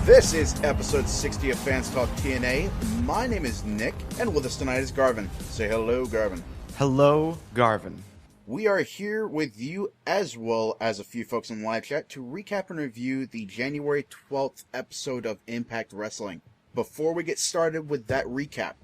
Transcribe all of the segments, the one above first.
This is episode 60 of Fans Talk TNA. My name is Nick, and with us tonight is Garvin. Say hello, Garvin. Hello, Garvin. We are here with you, as well as a few folks in live chat, to recap and review the January 12th episode of Impact Wrestling. Before we get started with that recap,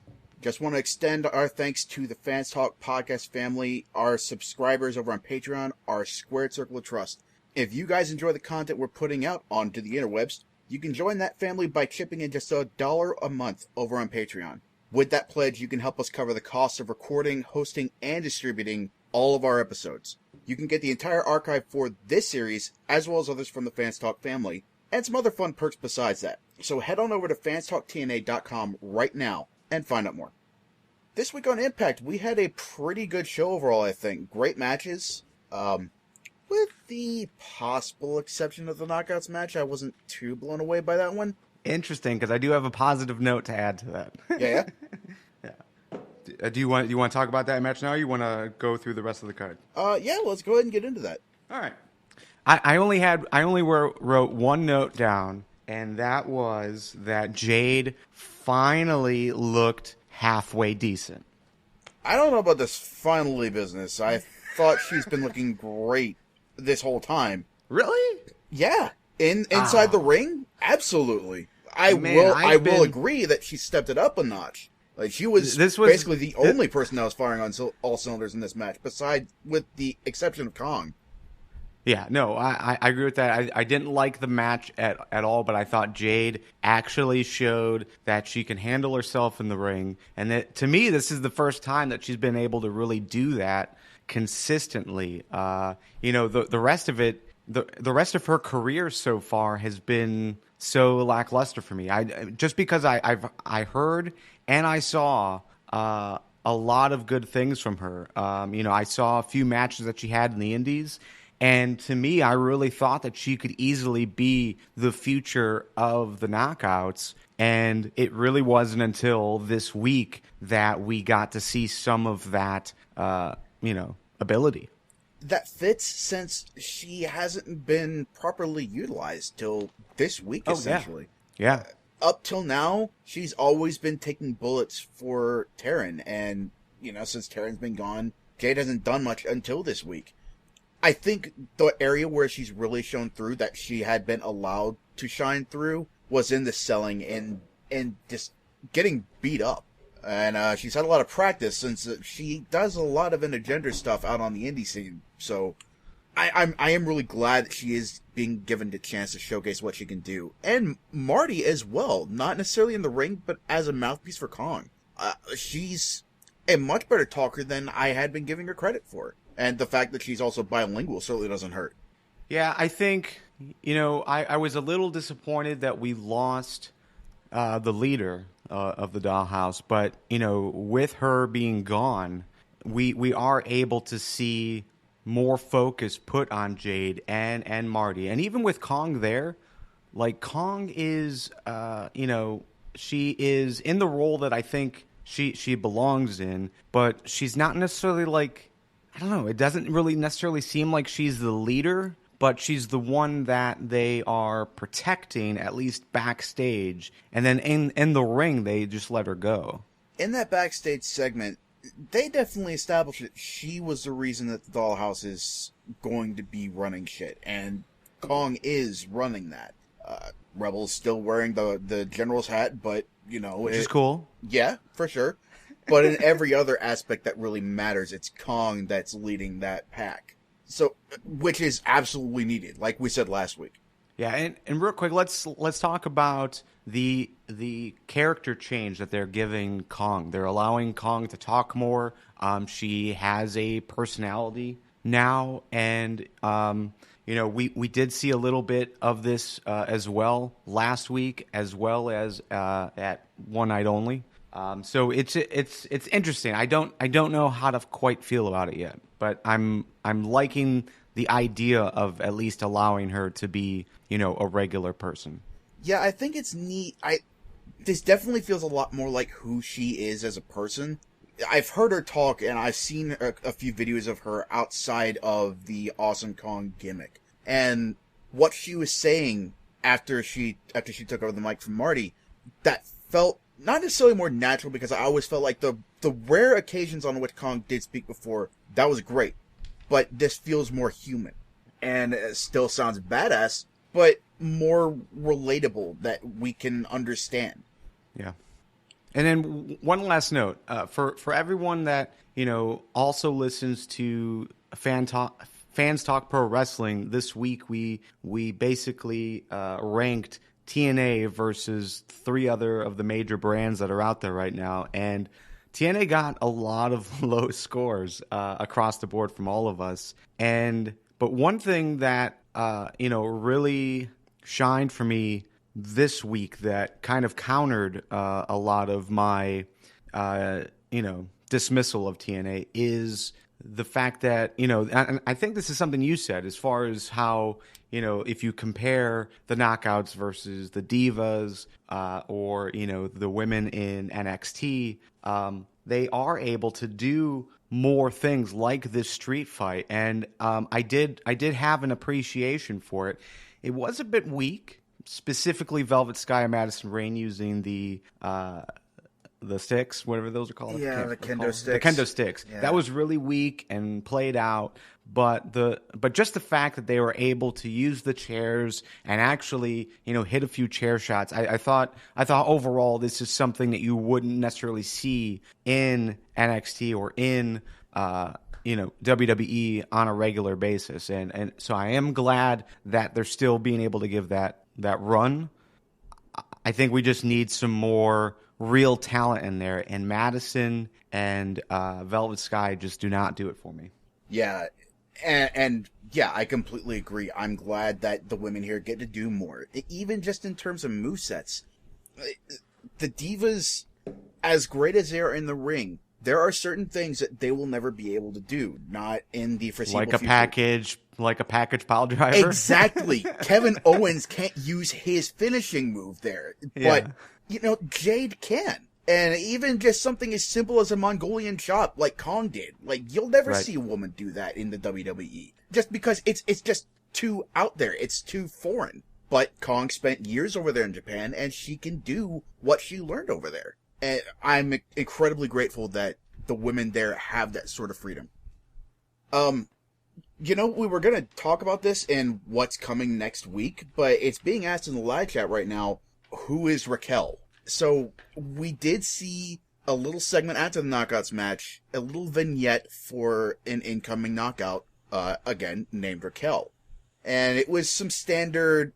just want to extend our thanks to the Fans Talk podcast family, our subscribers over on Patreon, our Squared Circle of Trust. If you guys enjoy the content we're putting out onto the interwebs, you can join that family by chipping in just $1 a month over on Patreon. With that pledge, you can help us cover the costs of recording, hosting, and distributing all of our episodes. You can get the entire archive for this series, as well as others from the Fans Talk family, and some other fun perks besides that. So head on over to fanstalktna.com right now and find out more. This week on Impact, we had a pretty good show overall, I think. Great matches. With the possible exception of the Knockouts match, I wasn't too blown away by that one. Interesting, because I do have a positive note to add to that. Yeah? Yeah. Do you want to talk about that match now, or you want to go through the rest of the card? Yeah, let's go ahead and get into that. All right. I only wrote one note down, and that was that Jade finally looked halfway decent. I don't know about this finally business. I thought she's been looking great this whole time. Really? Yeah. Inside the ring? Absolutely. I will agree that she stepped it up a notch. Like, she was basically the only person that was firing on all cylinders in this match, besides with the exception of Kong. Yeah, no, I agree with that. I didn't like the match at all, but I thought Jade actually showed that she can handle herself in the ring. And that, to me, this is the first time that she's been able to really do that consistently. The rest of it, the rest of her career so far has been so lackluster for me. Just because I heard and I saw a lot of good things from her. I saw a few matches that she had in the Indies. And to me, I really thought that she could easily be the future of the Knockouts. And it really wasn't until this week that we got to see some of that, ability. That fits, since she hasn't been properly utilized till this week, essentially. Yeah. Up till now, she's always been taking bullets for Taryn. And, since Taryn's been gone, Jade hasn't done much until this week. I think the area where she's really shown through, that she had been allowed to shine through, was in the selling and just getting beat up. And she's had a lot of practice, since she does a lot of intergender stuff out on the indie scene. So I am really glad that she is being given the chance to showcase what she can do. And Marty as well, not necessarily in the ring, but as a mouthpiece for Kong. She's a much better talker than I had been giving her credit for. And the fact that she's also bilingual certainly doesn't hurt. Yeah, I think, I was a little disappointed that we lost the leader of the Dollhouse. But, with her being gone, we are able to see more focus put on Jade and Marty. And even with Kong there, like, Kong is, she is in the role that I think she belongs in. But she's not necessarily like... I don't know. It doesn't really necessarily seem like she's the leader, but she's the one that they are protecting, at least backstage. And then in the ring, they just let her go. In that backstage segment, they definitely established that she was the reason that the Dollhouse is going to be running shit. And Kong is running that. Rebel's still wearing the general's hat, but, Which is cool. Yeah, for sure. But in every other aspect that really matters, it's Kong that's leading that pack. So, which is absolutely needed, like we said last week. Yeah, and real quick, let's talk about the character change that they're giving Kong. They're allowing Kong to talk more. She has a personality now, and we did see a little bit of this as well last week, as well as at One Night Only. So it's interesting. I don't know how to quite feel about it yet, but I'm liking the idea of at least allowing her to be, a regular person. Yeah, I think it's neat. This definitely feels a lot more like who she is as a person. I've heard her talk, and I've seen a few videos of her outside of the Awesome Kong gimmick. And what she was saying after she took over the mic from Marty, that felt not necessarily more natural, because I always felt like the rare occasions on which Kong did speak before, that was great, but this feels more human, and it still sounds badass, but more relatable, that we can understand. Yeah. And then one last note, for everyone that, also listens to Fans Talk Pro Wrestling, this week we basically ranked TNA versus 3 other of the major brands that are out there right now, and TNA got a lot of low scores across the board from all of us. But one thing that really shined for me this week that kind of countered a lot of my dismissal of TNA is the fact that, and I think this is something you said, as far as how, if you compare the Knockouts versus the Divas, or, the women in NXT, they are able to do more things like this street fight. And I did have an appreciation for it. It was a bit weak, specifically Velvet Sky and Madison Rayne using the sticks, whatever those are called. Yeah, the kendo sticks. The kendo sticks. Yeah. That was really weak and played out. But just the fact that they were able to use the chairs and actually, hit a few chair shots, I thought overall this is something that you wouldn't necessarily see in NXT or in WWE on a regular basis. And so I am glad that they're still being able to give that run. I think we just need some more real talent in there, and Madison and Velvet Sky just do not do it for me. Yeah, and yeah, I completely agree. I'm glad that the women here get to do more, even just in terms of movesets. The Divas, as great as they are in the ring, there are certain things that they will never be able to do, not in the foreseeable future. Like a package pile driver. Exactly. Kevin Owens can't use his finishing move there, but Jade can. And even just something as simple as a Mongolian chop, like Kong did. Like, you'll never see a woman do that in the WWE. Just because it's just too out there. It's too foreign. But Kong spent years over there in Japan, and she can do what she learned over there. And I'm incredibly grateful that the women there have that sort of freedom. We were going to talk about this in what's coming next week, but it's being asked in the live chat right now, who is Raquel? So we did see a little segment after the Knockouts match, a little vignette for an incoming Knockout, again, named Raquel. And it was some standard,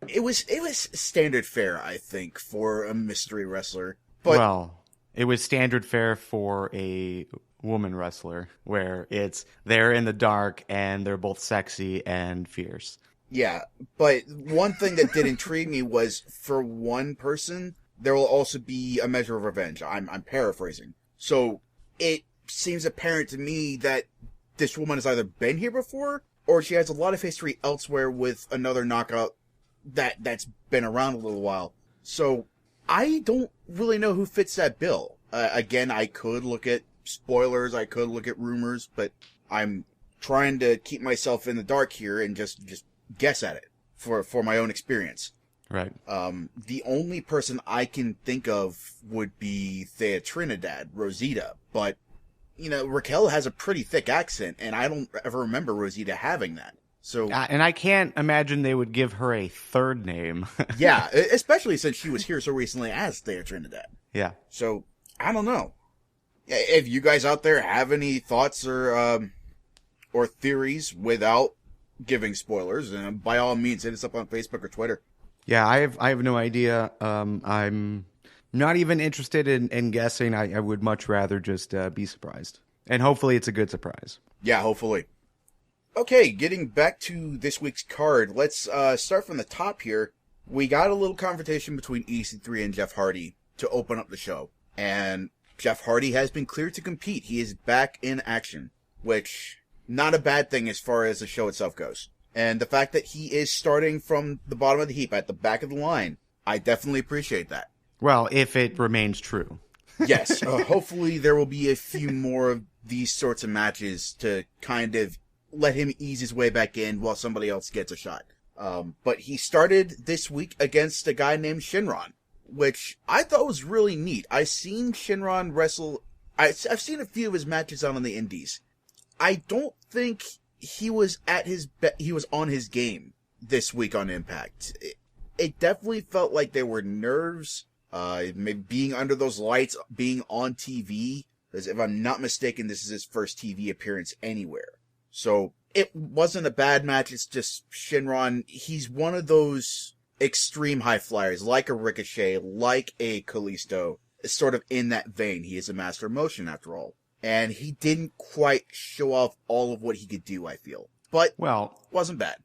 it was standard fare, I think, for a mystery wrestler. But, well, it was standard fare for a woman wrestler, where they're in the dark and they're both sexy and fierce. Yeah, but one thing that did intrigue me was, for one person, there will also be a measure of revenge. I'm paraphrasing. So it seems apparent to me that this woman has either been here before, or she has a lot of history elsewhere with another Knockout that's been around a little while. So I don't really know who fits that bill. Again, I could look at spoilers, I could look at rumors, but I'm trying to keep myself in the dark here and just guess at it for my own experience. Right. The only person I can think of would be Thea Trinidad, Rosita, but Raquel has a pretty thick accent, and I don't ever remember Rosita having that. So, and I can't imagine they would give her a third name. Yeah, especially since she was here so recently as Thea Trinidad. Yeah. So, I don't know. If you guys out there have any thoughts or theories without giving spoilers, and by all means, hit us up on Facebook or Twitter. Yeah, I have no idea. I'm not even interested in guessing. I would much rather just be surprised. And hopefully it's a good surprise. Yeah, hopefully. Okay, getting back to this week's card, let's start from the top here. We got a little confrontation between EC3 and Jeff Hardy to open up the show. And Jeff Hardy has been cleared to compete. He is back in action, which, not a bad thing as far as the show itself goes. And the fact that he is starting from the bottom of the heap at the back of the line, I definitely appreciate that. Well, if it remains true. Yes, hopefully there will be a few more of these sorts of matches to kind of let him ease his way back in while somebody else gets a shot. But he started this week against a guy named Shinron, which I thought was really neat. I've seen Shinron wrestle. I've seen a few of his matches out on the indies. I don't think he was at he was on his game this week on Impact. It definitely felt like there were nerves, maybe being under those lights, being on TV. Because if I'm not mistaken, this is his first TV appearance anywhere. So it wasn't a bad match. It's just Shinron. He's one of those extreme high flyers, like a Ricochet, like a Kalisto. Sort of in that vein. He is a master of motion after all. And he didn't quite show off all of what he could do, I feel. But, well, wasn't bad.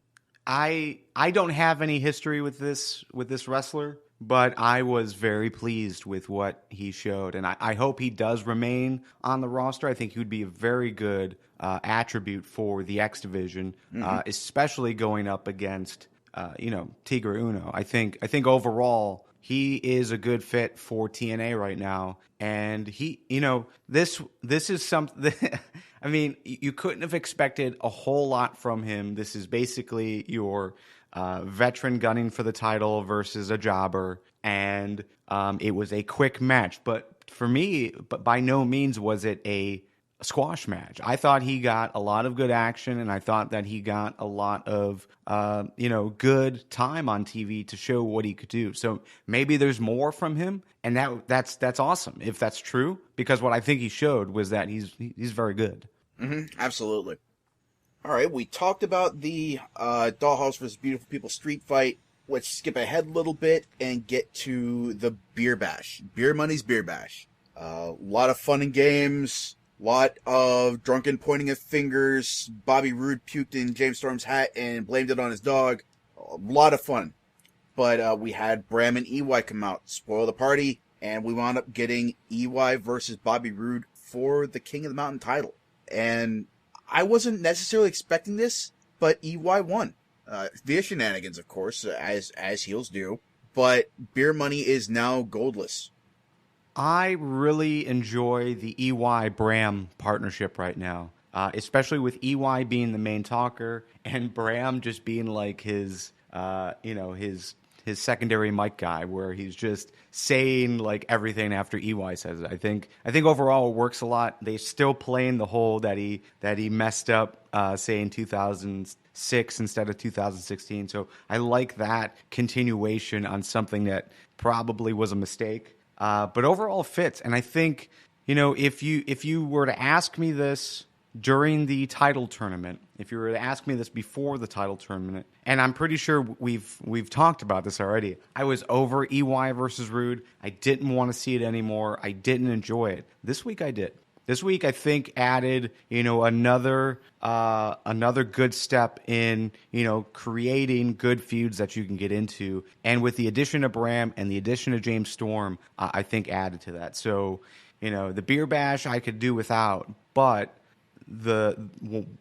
I don't have any history with this wrestler, but I was very pleased with what he showed. And I hope he does remain on the roster. I think he would be a very good attribute for the X Division, especially going up against, Tigre Uno. I think overall, he is a good fit for TNA right now. And he, this is something, I mean, you couldn't have expected a whole lot from him. This is basically your veteran gunning for the title versus a jobber. And it was a quick match. But for me, by no means was it a squash match. I thought he got a lot of good action, and I thought that he got a lot of good time on TV to show what he could do. So maybe there's more from him, and that's awesome if that's true, because what I think he showed was that he's very good. Absolutely. All right, we talked about the Dollhouse vs. Beautiful People street fight. Let's skip ahead a little bit and get to the Beer Bash. Beer Money's Beer Bash. A lot of fun and games. Lot of drunken pointing of fingers. Bobby Roode puked in James Storm's hat and blamed it on his dog. A lot of fun. But we had Bram and EY come out, spoil the party, and we wound up getting EY versus Bobby Roode for the King of the Mountain title. And I wasn't necessarily expecting this, but EY won. Via shenanigans, of course, as heels do. But Beer Money is now goldless. I really enjoy the EY-Bram partnership right now, especially with EY being the main talker and Bram just being like his secondary mic guy, where he's just saying like everything after EY says it. I think overall it works a lot. They still playing the whole that he messed up saying 2006 instead of 2016. So I like that continuation on something that probably was a mistake. But overall fits. And I think, if you were to ask me this during the title tournament, if you were to ask me this before the title tournament, and I'm pretty sure we've talked about this already, I was over EY versus Roode. I didn't want to see it anymore. I didn't enjoy it. This week I did. This week, I think, added, another good step in, creating good feuds that you can get into. And with the addition of Bram and the addition of James Storm, I think added to that. So, the Beer Bash I could do without, but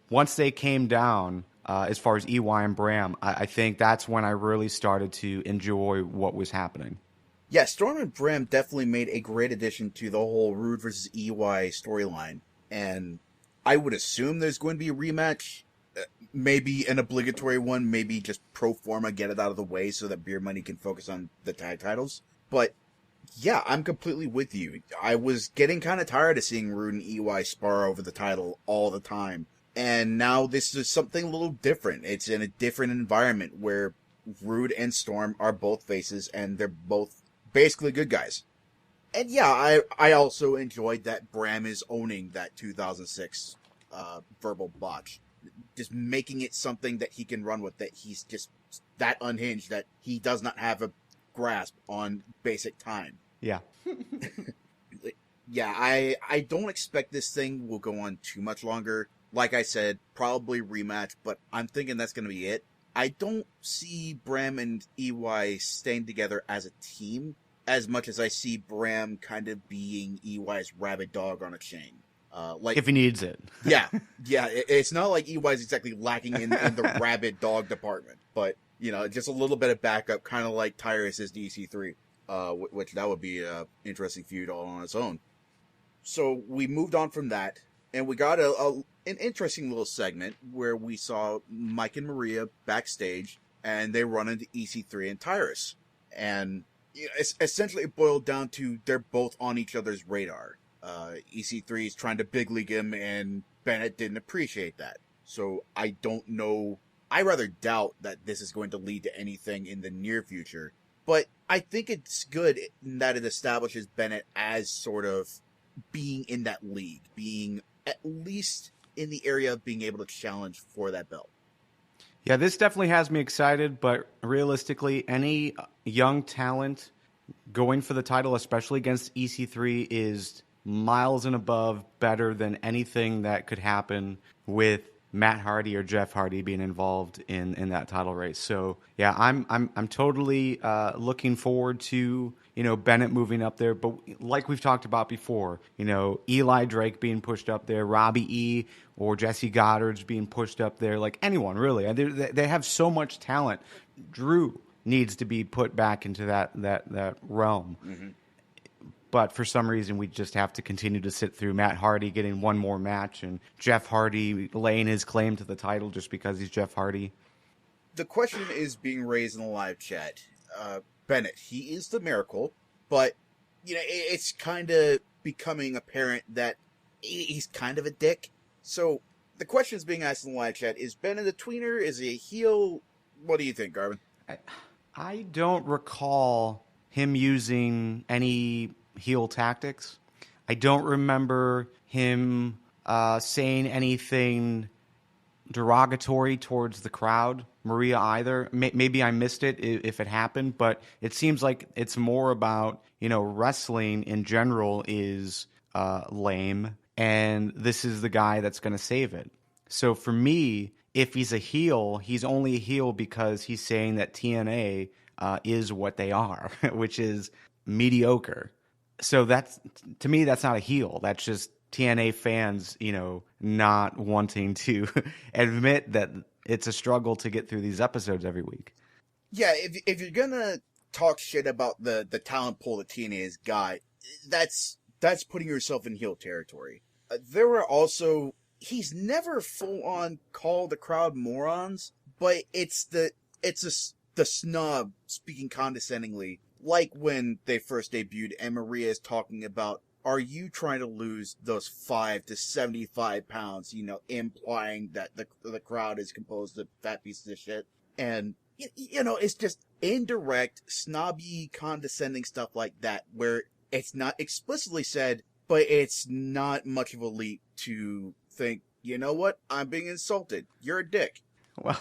once they came down, as far as EY and Bram, I think that's when I really started to enjoy what was happening. Yeah, Storm and Bram definitely made a great addition to the whole Roode versus EY storyline. And I would assume there's going to be a rematch. Maybe an obligatory one, maybe just pro forma, get it out of the way so that Beer Money can focus on the tag titles. But yeah, I'm completely with you. I was getting kind of tired of seeing Roode and EY spar over the title all the time. And now this is something a little different. It's in a different environment where Roode and Storm are both faces and they're both basically good guys. And yeah, I also enjoyed that Bram is owning that 2006 verbal botch. Just making it something that he can run with, that he's just that unhinged, that he does not have a grasp on basic time. Yeah. Yeah, I don't expect this thing will go on too much longer. Like I said, probably rematch, but I'm thinking that's going to be it. I don't see Bram and EY staying together as a team as much as I see Bram kind of being EY's rabid dog on a chain. Like if he needs it. Yeah. It's not like EY's exactly lacking in the rabid dog department, but just a little bit of backup, kind of like Tyrus' DC3, which that would be a interesting feud all on its own. So we moved on from that, and we got an interesting little segment where we saw Mike and Maria backstage and they run into EC3 and Tyrus. And it's essentially it boiled down to they're both on each other's radar. EC3 is trying to big league him, and Bennett didn't appreciate that. So I don't know. I rather doubt that this is going to lead to anything in the near future. But I think it's good that it establishes Bennett as sort of being in that league, being at least in the area of being able to challenge for that belt. Yeah, this definitely has me excited, but realistically, any young talent going for the title, especially against EC3, is miles and above better than anything that could happen with Matt Hardy or Jeff Hardy being involved in that title race. So yeah, I'm totally looking forward to Bennett moving up there. But like we've talked about before, Eli Drake being pushed up there, Robbie E. or Jesse Goddard's being pushed up there, like anyone really. They have so much talent. Drew needs to be put back into that realm. Mm-hmm. But for some reason, we just have to continue to sit through Matt Hardy getting one more match and Jeff Hardy laying his claim to the title just because he's Jeff Hardy. The question is being raised in the live chat. Bennett, he is the Miracle, but it's kind of becoming apparent that he's kind of a dick. So the question is being asked in the live chat: is Bennett a tweener? Is he a heel? What do you think, Garvin? I don't recall him using any heel tactics. I don't remember him saying anything derogatory towards the crowd, Maria either. Maybe I missed it if it happened, but it seems like it's more about, wrestling in general is lame, and this is the guy that's going to save it. So for me, if he's a heel, he's only a heel because he's saying that TNA is what they are, which is mediocre. So to me, that's not a heel. That's just TNA fans, not wanting to admit that it's a struggle to get through these episodes every week. Yeah, if you're gonna talk shit about the talent pool that TNA has got, that's putting yourself in heel territory. There were also, he's never full on called the crowd morons, but it's the snob speaking condescendingly. Like when they first debuted and Maria is talking about, are you trying to lose those 5 to 75 pounds, implying that the crowd is composed of fat pieces of shit. And, it's just indirect, snobby, condescending stuff like that, where it's not explicitly said, but it's not much of a leap to think, you know what, I'm being insulted. You're a dick. Well,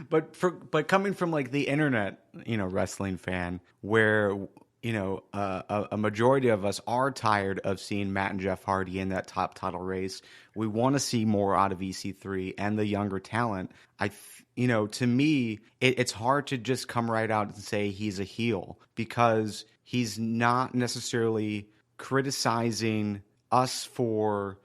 but coming from like the internet, wrestling fan, where a majority of us are tired of seeing Matt and Jeff Hardy in that top title race. We want to see more out of EC3 and the younger talent. To me, it's hard to just come right out and say he's a heel because he's not necessarily criticizing us for,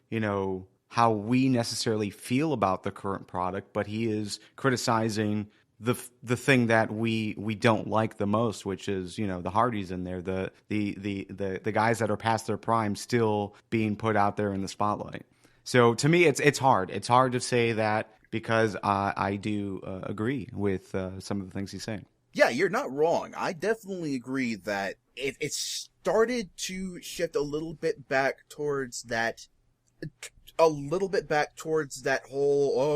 how we necessarily feel about the current product, but he is criticizing the thing that we don't like the most, which is the Hardys in there, the guys that are past their prime still being put out there in the spotlight. So to me, it's hard. It's hard to say that because I do agree with some of the things he's saying. Yeah, you're not wrong. I definitely agree that it started to shift a little bit back towards that. Whole,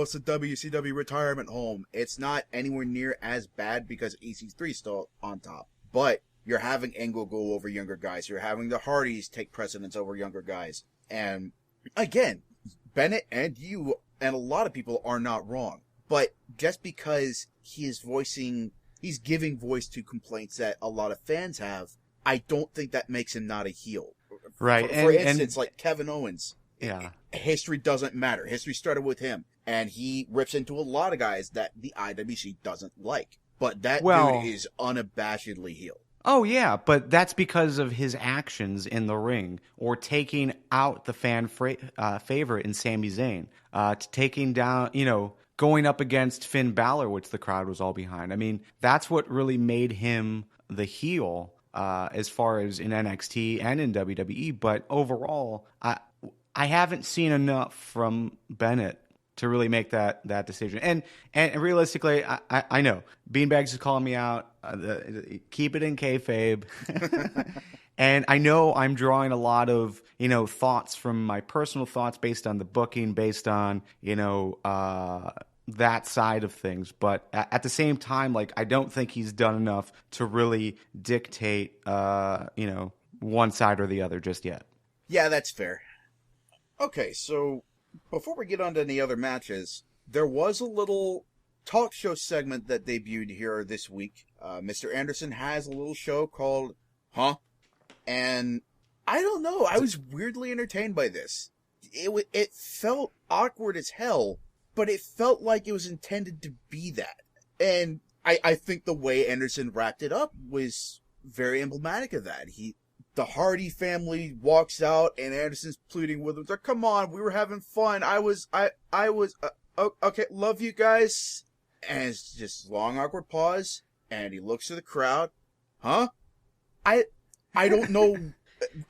it's a WCW retirement home. It's not anywhere near as bad because EC3 is still on top. But you're having Angle go over younger guys. You're having the Hardys take precedence over younger guys. And again, Bennett and you and a lot of people are not wrong. But just because he's giving voice to complaints that a lot of fans have, I don't think that makes him not a heel. Right. For instance, like Kevin Owens. Yeah. History doesn't matter. History started with him, and he rips into a lot of guys that the IWC doesn't like. But that dude is unabashedly heel. Oh, yeah, but that's because of his actions in the ring, or taking out the fan favorite in Sami Zayn, taking down, going up against Finn Balor, which the crowd was all behind. I mean, that's what really made him the heel as far as in NXT and in WWE. But overall, I haven't seen enough from Bennett to really make that decision. And realistically, I know Beanbags is calling me out. Keep it in kayfabe. And I know I'm drawing a lot of, thoughts from my personal thoughts based on the booking, based on, that side of things. But at the same time, like, I don't think he's done enough to really dictate, one side or the other just yet. Yeah, that's fair. Okay, so before we get on to any other matches, there was a little talk show segment that debuted here this week. Mr. Anderson has a little show called Huh? And I don't know, I was weirdly entertained by this. It felt awkward as hell, but it felt like it was intended to be that. And I think the way Anderson wrapped it up was very emblematic of that. The Hardy family walks out, and Anderson's pleading with them. Like, come on, we were having fun. I was, okay, love you guys. And it's just long, awkward pause, and he looks to the crowd. Huh? I don't know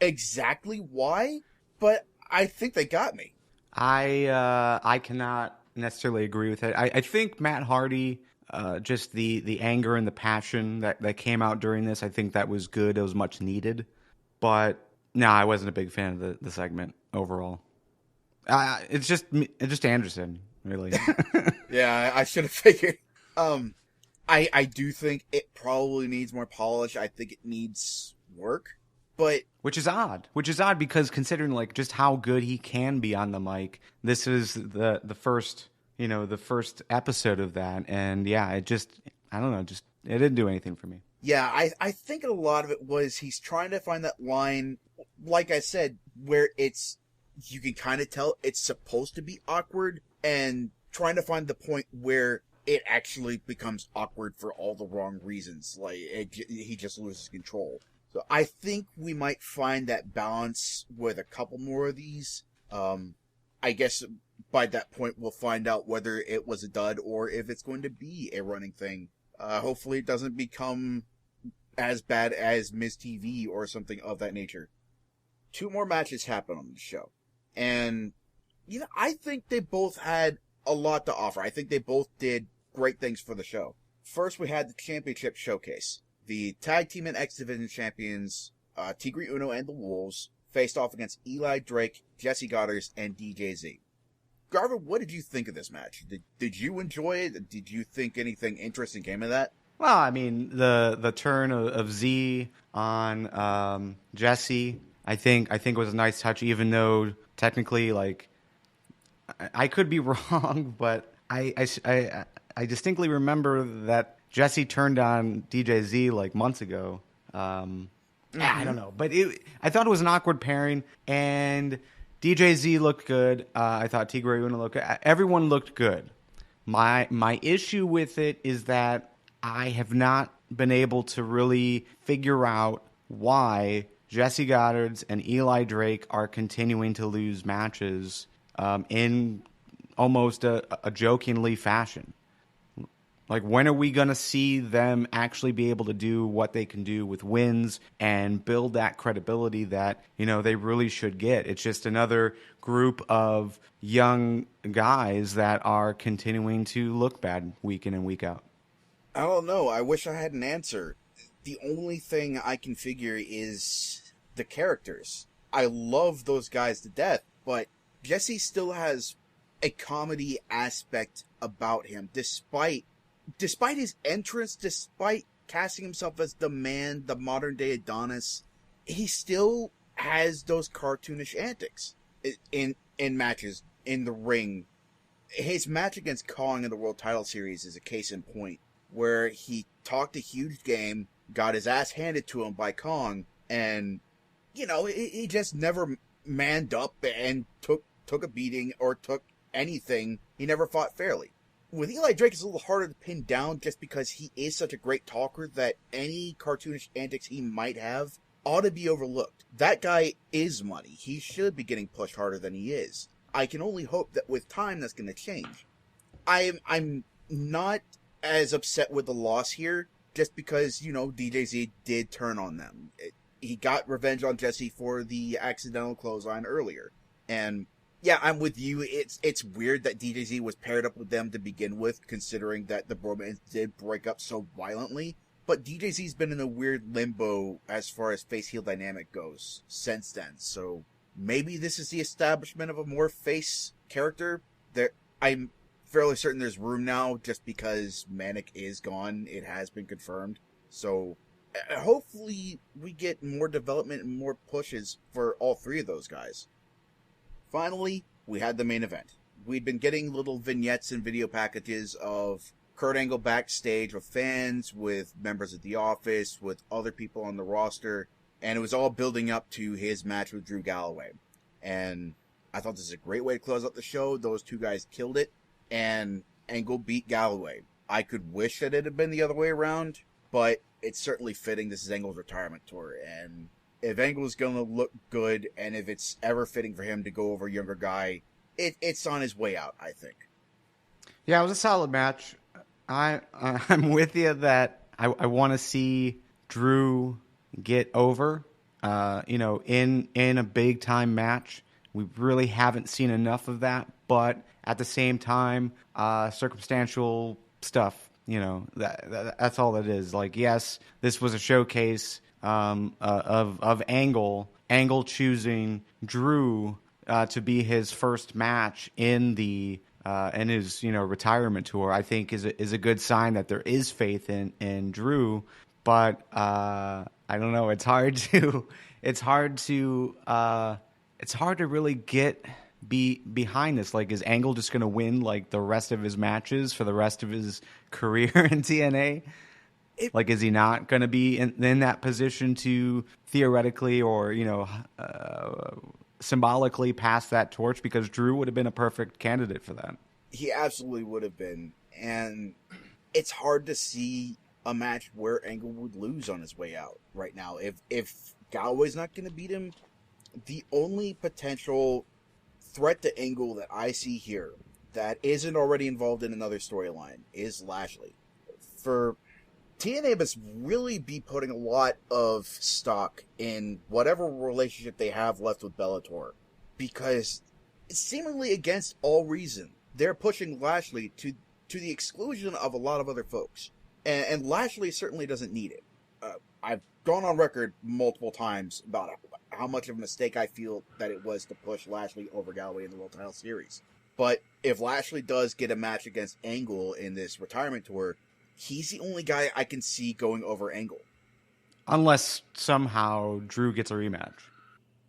exactly why, but I think they got me. I cannot necessarily agree with it. I think Matt Hardy, just the anger and the passion that came out during this, I think that was good. It was much needed. But no, I wasn't a big fan of the segment overall. It's just Anderson, really. Yeah, I should have figured. I do think it probably needs more polish. I think it needs work, but which is odd because considering like just how good he can be on the mic, this is the first episode of that, and yeah, it just, I don't know, it didn't do anything for me. Yeah, I think a lot of it was he's trying to find that line, like I said, where you can kind of tell it's supposed to be awkward, and trying to find the point where it actually becomes awkward for all the wrong reasons. Like, he just loses control. So I think we might find that balance with a couple more of these. I guess by that point we'll find out whether it was a dud or if it's going to be a running thing. Hopefully it doesn't become as bad as Miz TV or something of that nature. 2 more matches happened on the show. And, I think they both had a lot to offer. I think they both did great things for the show. First, we had the championship showcase. The Tag Team and X Division champions, Tigre Uno and the Wolves, faced off against Eli Drake, Jesse Goddard, and DJZ. Garvin, what did you think of this match? Did you enjoy it? Did you think anything interesting came of that? Well, I mean, the turn of Z on Jesse, I think was a nice touch, even though technically, like, I could be wrong, but I distinctly remember that Jesse turned on DJZ like months ago. I don't know, but I thought it was an awkward pairing, and DJZ looked good. I thought Tigre Uno looked good. Everyone looked good. My issue with it is that I have not been able to really figure out why Jesse Goddard and Eli Drake are continuing to lose matches in almost a jokingly fashion. Like, when are we going to see them actually be able to do what they can do with wins and build that credibility that, they really should get? It's just another group of young guys that are continuing to look bad week in and week out. I don't know. I wish I had an answer. The only thing I can figure is the characters. I love those guys to death, but Jesse still has a comedy aspect about him, despite his entrance, despite casting himself as the man, the modern day Adonis. He still has those cartoonish antics in matches, in the ring. His match against Kong in the World Title Series is a case in point, where he talked a huge game, got his ass handed to him by Kong, and, he just never manned up and took a beating or took anything. He never fought fairly. With Eli Drake, it's a little harder to pin down just because he is such a great talker that any cartoonish antics he might have ought to be overlooked. That guy is money. He should be getting pushed harder than he is. I can only hope that with time that's going to change. I'm not as upset with the loss here just because, DJZ did turn on them. He got revenge on Jesse for the accidental clothesline earlier. And, Yeah, I'm with you. It's weird that DJZ was paired up with them to begin with, considering that the bromance did break up so violently. But DJZ's been in a weird limbo as far as face heel dynamic goes since then. So maybe this is the establishment of a more face character. There, I'm fairly certain there's room now, just because Manic is gone. It has been confirmed. So hopefully we get more development and more pushes for all three of those guys. Finally, we had the main event. We'd been getting little vignettes and video packages of Kurt Angle backstage with fans, with members of The Office, with other people on the roster, and it was all building up to his match with Drew Galloway. And I thought this is a great way to close out the show. Those two guys killed it, and Angle beat Galloway. I could wish that it had been the other way around, but it's certainly fitting. This is Angle's retirement tour, and if Angle's going to look good, and if it's ever fitting for him to go over a younger guy, it's on his way out, I think. Yeah, it was a solid match. I'm with you that I want to see Drew get over, in a big time match. We really haven't seen enough of that, but at the same time, circumstantial stuff. That's all it is. Like, yes, this was a showcase of Angle choosing Drew to be his first match in his retirement tour. I think is a good sign that there is faith in Drew, but I don't know. It's hard to really get behind this. Like, is Angle just going to win like the rest of his matches for the rest of his career in TNA? Like, is he not going to be in that position to theoretically or, symbolically pass that torch? Because Drew would have been a perfect candidate for that. He absolutely would have been. And it's hard to see a match where Angle would lose on his way out right now. If Galloway's not going to beat him, the only potential threat to Angle that I see here that isn't already involved in another storyline is Lashley. For TNA must really be putting a lot of stock in whatever relationship they have left with Bellator, because seemingly against all reason, they're pushing Lashley to the exclusion of a lot of other folks, and Lashley certainly doesn't need it. I've gone on record multiple times about how much of a mistake I feel that it was to push Lashley over Galloway in the World Title Series. But if Lashley does get a match against Angle in this retirement tour, he's the only guy I can see going over Angle. Unless somehow Drew gets a rematch.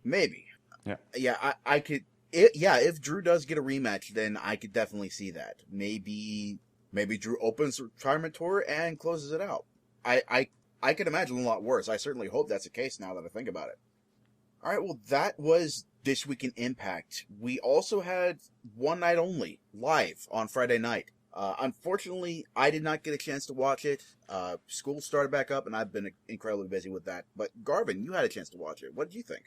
Maybe. Yeah. Yeah, I could... if Drew does get a rematch, then I could definitely see that. Maybe Drew opens the retirement tour and closes it out. I could imagine a lot worse. I certainly hope that's the case now that I think about it. All right, well, that was This Week in Impact. We also had One Night Only live on Friday night. Unfortunately, I did not get a chance to watch it. School started back up, and I've been incredibly busy with that. But Garvin, you had a chance to watch it. What did you think?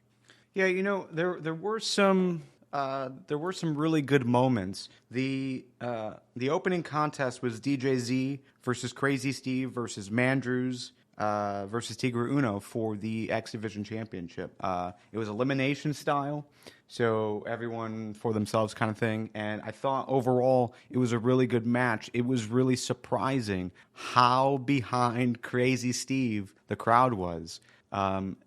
Yeah, there were some really good moments. The opening contest was DJZ versus Crazy Steve versus Mandrews versus Tigre Uno for the X Division Championship. It was elimination style, so everyone for themselves kind of thing. And I thought overall it was a really good match. It was really surprising how behind Crazy Steve the crowd was.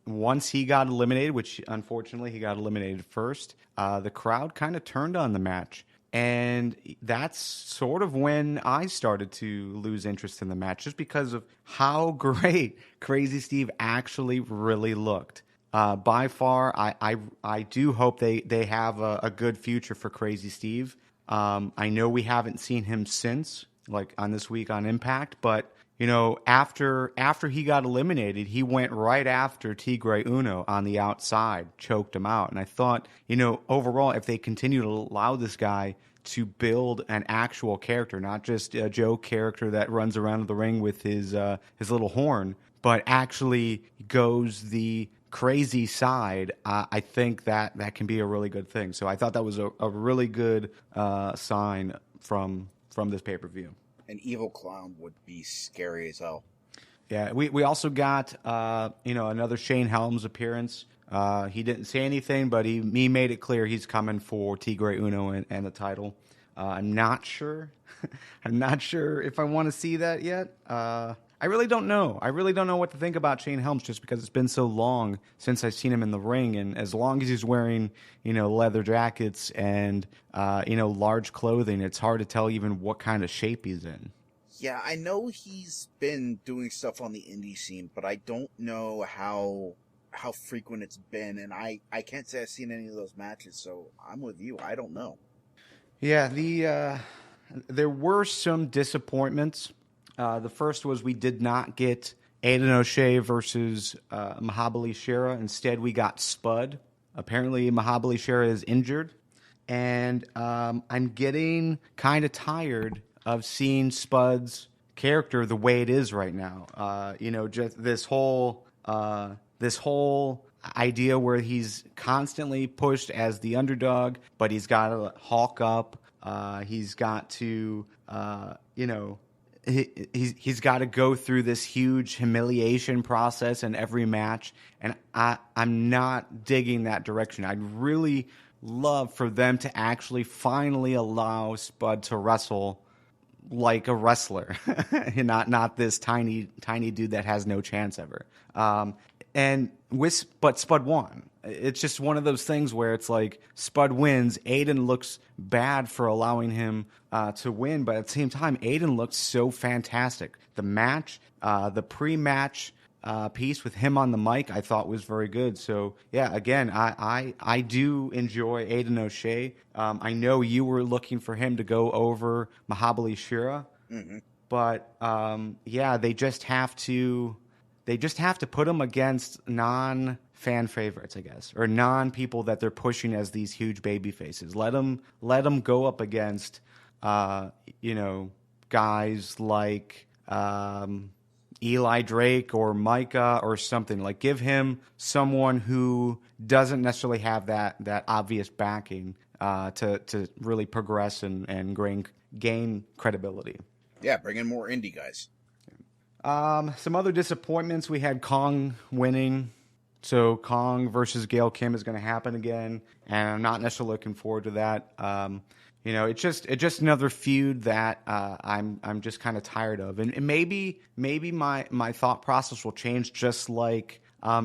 Once he got eliminated, which unfortunately he got eliminated first, the crowd kind of turned on the match. And that's sort of when I started to lose interest in the match, just because of how great Crazy Steve actually really looked. By far, I do hope they have a good future for Crazy Steve. I know we haven't seen him since, like on This Week on Impact, but after he got eliminated, he went right after Tigre Uno on the outside, choked him out. And I thought, overall, if they continue to allow this guy to build an actual character, not just a joke character that runs around the ring with his little horn, but actually goes the crazy side, I think that can be a really good thing. So I thought that was a really good sign from this pay-per-view. An evil clown would be scary as hell. Yeah, we also got another Shane Helms appearance. He didn't say anything, but he made it clear he's coming for Tigre Uno and the title. I'm not sure. I'm not sure if I want to see that yet. I really don't know. I really don't know what to think about Shane Helms just because it's been so long since I've seen him in the ring. And as long as he's wearing, leather jackets and, large clothing, it's hard to tell even what kind of shape he's in. Yeah, I know he's been doing stuff on the indie scene, but I don't know how frequent it's been. And I can't say I've seen any of those matches, so I'm with you. I don't know. Yeah, there were some disappointments. The first was we did not get Aiden O'Shea versus Mahabali Shera. Instead, we got Spud. Apparently, Mahabali Shera is injured. And I'm getting kind of tired of seeing Spud's character the way it is right now. Just this whole idea where he's constantly pushed as the underdog, but he's got to hulk up. He's got to, he's got to go through this huge humiliation process in every match, and I'm not digging that direction. I'd really love for them to actually finally allow Spud to wrestle like a wrestler, not this tiny dude that has no chance ever. But Spud won. It's just one of those things where it's like Spud wins. Aiden looks bad for allowing him to win, but at the same time, Aiden looked so fantastic. The match, the pre-match piece with him on the mic, I thought was very good. So yeah, again, I do enjoy Aiden O'Shea. I know you were looking for him to go over Mahabali Shera, but they just have to put him against non-fan favorites, I guess, or non-people that they're pushing as these huge baby faces. Let them go up against, guys like Eli Drake or Micah or something. Like, give him someone who doesn't necessarily have that obvious backing to really progress and gain credibility. Yeah, bring in more indie guys. Some other disappointments. We had Kong winning. So Kong versus Gail Kim is going to happen again, and I'm not necessarily looking forward to that. It's just another feud that I'm just kind of tired of, and maybe my thought process will change, just like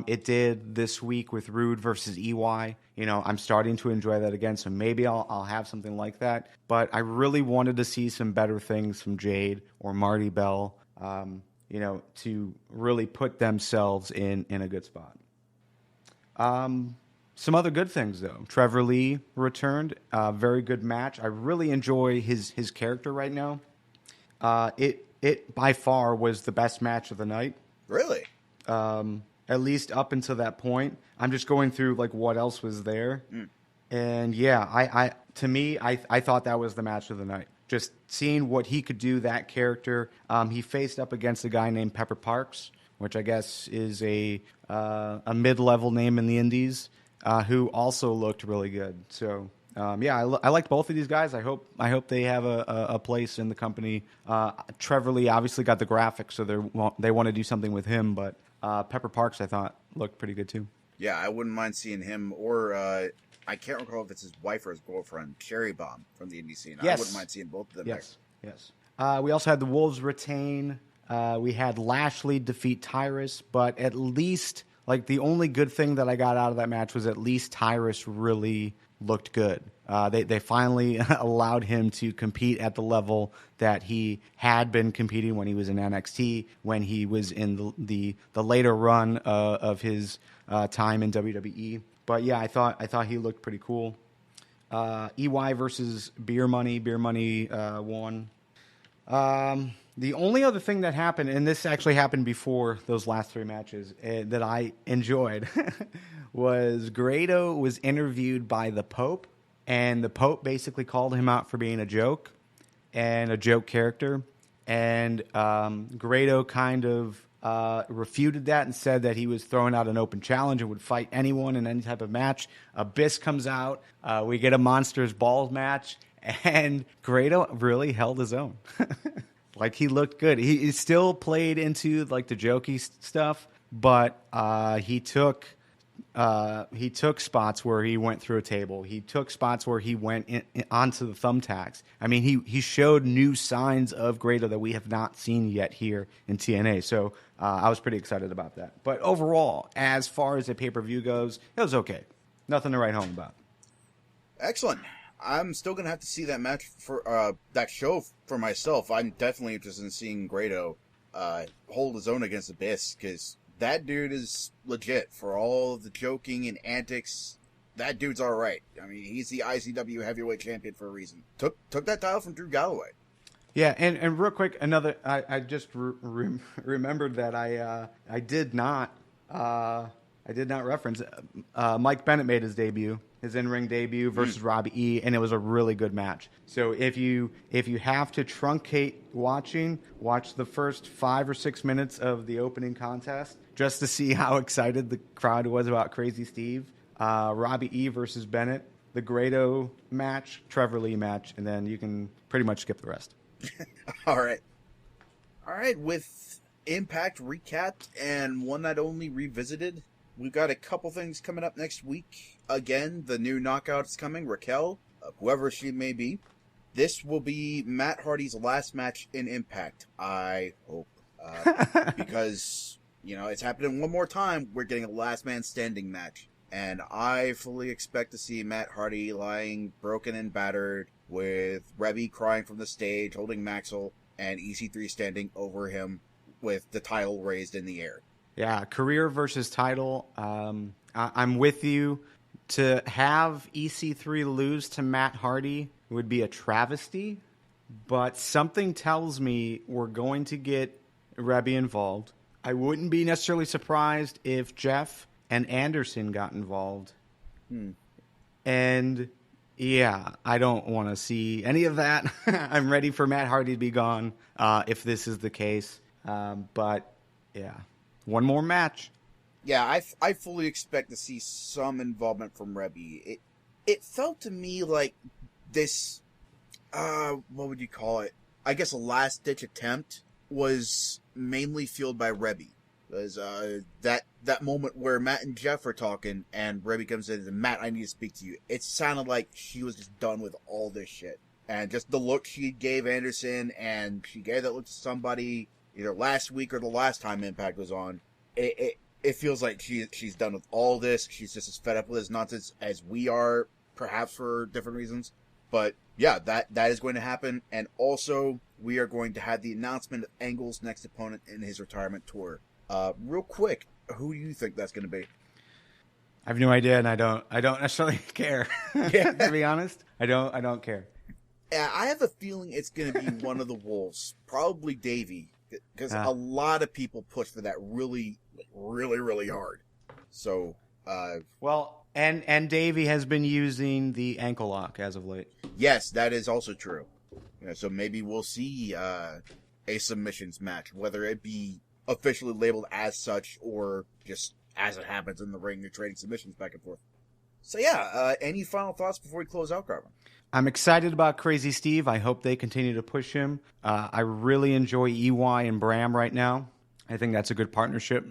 it did this week with Rude versus EY. I'm starting to enjoy that again, so maybe I'll have something like that. But I really wanted to see some better things from Jade or Marty Bell. To really put themselves in a good spot. Some other good things, though. Trevor Lee returned. Very good match. I really enjoy his character right now. It by far was the best match of the night. Really? At least up until that point. I'm just going through like what else was there. And yeah, I thought that was the match of the night. Just seeing what he could do, that character. He faced up against a guy named Pepper Parks, which I guess is a mid-level name in the Indies, who also looked really good. So I liked both of these guys. I hope they have a place in the company. Trevor Lee obviously got the graphics, so they want to do something with him. But Pepper Parks, I thought, looked pretty good too. Yeah, I wouldn't mind seeing him, or I can't recall if it's his wife or his girlfriend, Cherry Bomb from the indie scene. Yes. I wouldn't mind seeing both of them. Yes. We also had the Wolves retain. We had Lashley defeat Tyrus, but at least, like, the only good thing that I got out of that match was at least Tyrus really looked good. They finally allowed him to compete at the level that he had been competing when he was in NXT, when he was in the later run of his time in WWE. But yeah, I thought he looked pretty cool. EY versus Beer Money. Beer Money won. The only other thing that happened, and this actually happened before those last three matches, that I enjoyed, was Grado was interviewed by the Pope, and the Pope basically called him out for being a joke and a joke character. And Grado kind of refuted that and said that he was throwing out an open challenge and would fight anyone in any type of match. Abyss comes out. We get a Monsters Balls match, and Grado really held his own. Like, he looked good. He still played into like the jokey stuff, but he took took spots where he went through a table. He took spots where he went onto the thumbtacks. I mean, he showed new signs of Grado that we have not seen yet here in TNA. So I was pretty excited about that. But overall, as far as the pay-per-view goes, it was okay. Nothing to write home about. Excellent. I'm still going to have to see that match for that show for myself. I'm definitely interested in seeing Grado hold his own against Abyss, because that dude is legit. For all of the joking and antics, that dude's all right. I mean, he's the ICW heavyweight champion for a reason. Took that title from Drew Galloway. Yeah, and real quick, I just remembered that I did not reference Mike Bennett made his debut, his in-ring debut versus Robbie E, and it was a really good match. So if you have to truncate watch the first 5 or 6 minutes of the opening contest just to see how excited the crowd was about Crazy Steve. Robbie E versus Bennett, the Grado match, Trevor Lee match, and then you can pretty much skip the rest. All right. With Impact recapped and One Night Only revisited, we've got a couple things coming up next week. Again, the new knockout is coming, Raquel, whoever she may be. This will be Matt Hardy's last match in Impact, I hope. Because, it's happening one more time. We're getting a last man standing match. And I fully expect to see Matt Hardy lying broken and battered, with Reby crying from the stage, holding Maxwell, and EC3 standing over him with the title raised in the air. Yeah, career versus title. I'm with you. To have EC3 lose to Matt Hardy would be a travesty, but something tells me we're going to get Reby involved. I wouldn't be necessarily surprised if Jeff and Anderson got involved. And yeah, I don't want to see any of that. I'm ready for Matt Hardy to be gone if this is the case. But yeah, one more match. Yeah, I fully expect to see some involvement from Reby. It felt to me like this, what would you call it? I guess a last-ditch attempt was mainly fueled by Reby. There's that moment where Matt and Jeff are talking, and Reby comes in and, Matt, I need to speak to you. It sounded like she was just done with all this shit. And just the look she gave Anderson, and she gave that look to somebody either last week or the last time Impact was on. It feels like she's done with all this. She's just as fed up with this nonsense as we are, perhaps for different reasons. But yeah, that is going to happen. And also, we are going to have the announcement of Angle's next opponent in his retirement tour. Real quick, who do you think that's going to be? I have no idea, and I don't necessarily care. Yeah. To be honest, I don't care. Yeah, I have a feeling it's going to be one of the Wolves, probably Davey, because a lot of people push for that really, really hard. So, well, and Davey has been using the ankle lock as of late. Yes, that is also true. So maybe we'll see a submissions match, whether it be officially labeled as such or just as it happens in the ring, you're trading submissions back and forth. So yeah, any final thoughts before we close out, Garvin? I'm excited about Crazy Steve. I hope they continue to push him. I really enjoy EY and Bram right now. I think that's a good partnership.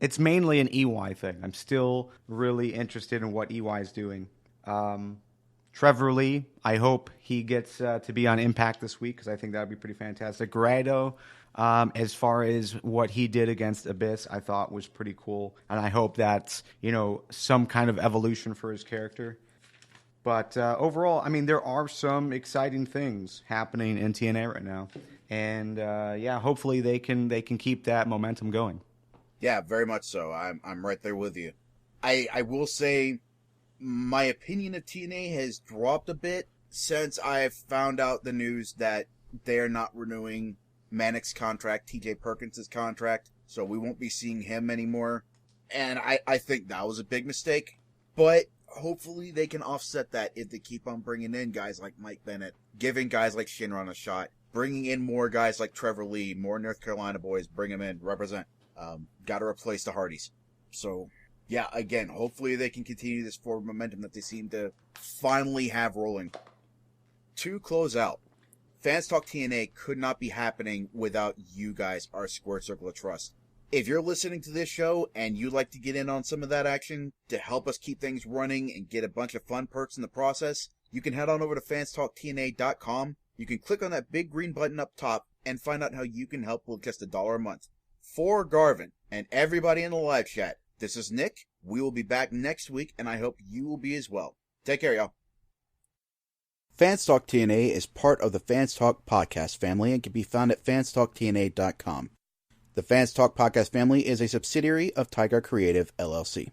It's mainly an EY thing. I'm still really interested in what EY is doing. Trevor Lee, I hope he gets to be on Impact this week, because I think that would be pretty fantastic. Grado, as far as what he did against Abyss, I thought was pretty cool. And I hope that's, some kind of evolution for his character. But overall, I mean, there are some exciting things happening in TNA right now. And hopefully they can keep that momentum going. Yeah, very much so. I'm right there with you. I will say my opinion of TNA has dropped a bit since I have found out the news that they're not renewing Manic's contract, TJ Perkins' contract, so we won't be seeing him anymore. And I think that was a big mistake. But hopefully they can offset that if they keep on bringing in guys like Mike Bennett, giving guys like Shinron a shot, bringing in more guys like Trevor Lee, more North Carolina boys, bring them in, represent. Got to replace the Hardys. So, yeah, again, hopefully they can continue this forward momentum that they seem to finally have rolling. To close out, Fans Talk TNA could not be happening without you guys, our Squared Circle of Trust. If you're listening to this show and you'd like to get in on some of that action to help us keep things running and get a bunch of fun perks in the process, you can head on over to fanstalktna.com. You can click on that big green button up top and find out how you can help with just $1 a month. For Garvin and everybody in the live chat, this is Nick. We will be back next week, and I hope you will be as well. Take care, y'all. Fanstalk TNA is part of the Fanstalk podcast family and can be found at fanstalktna.com. The Fanstalk podcast family is a subsidiary of Tiger Creative, LLC.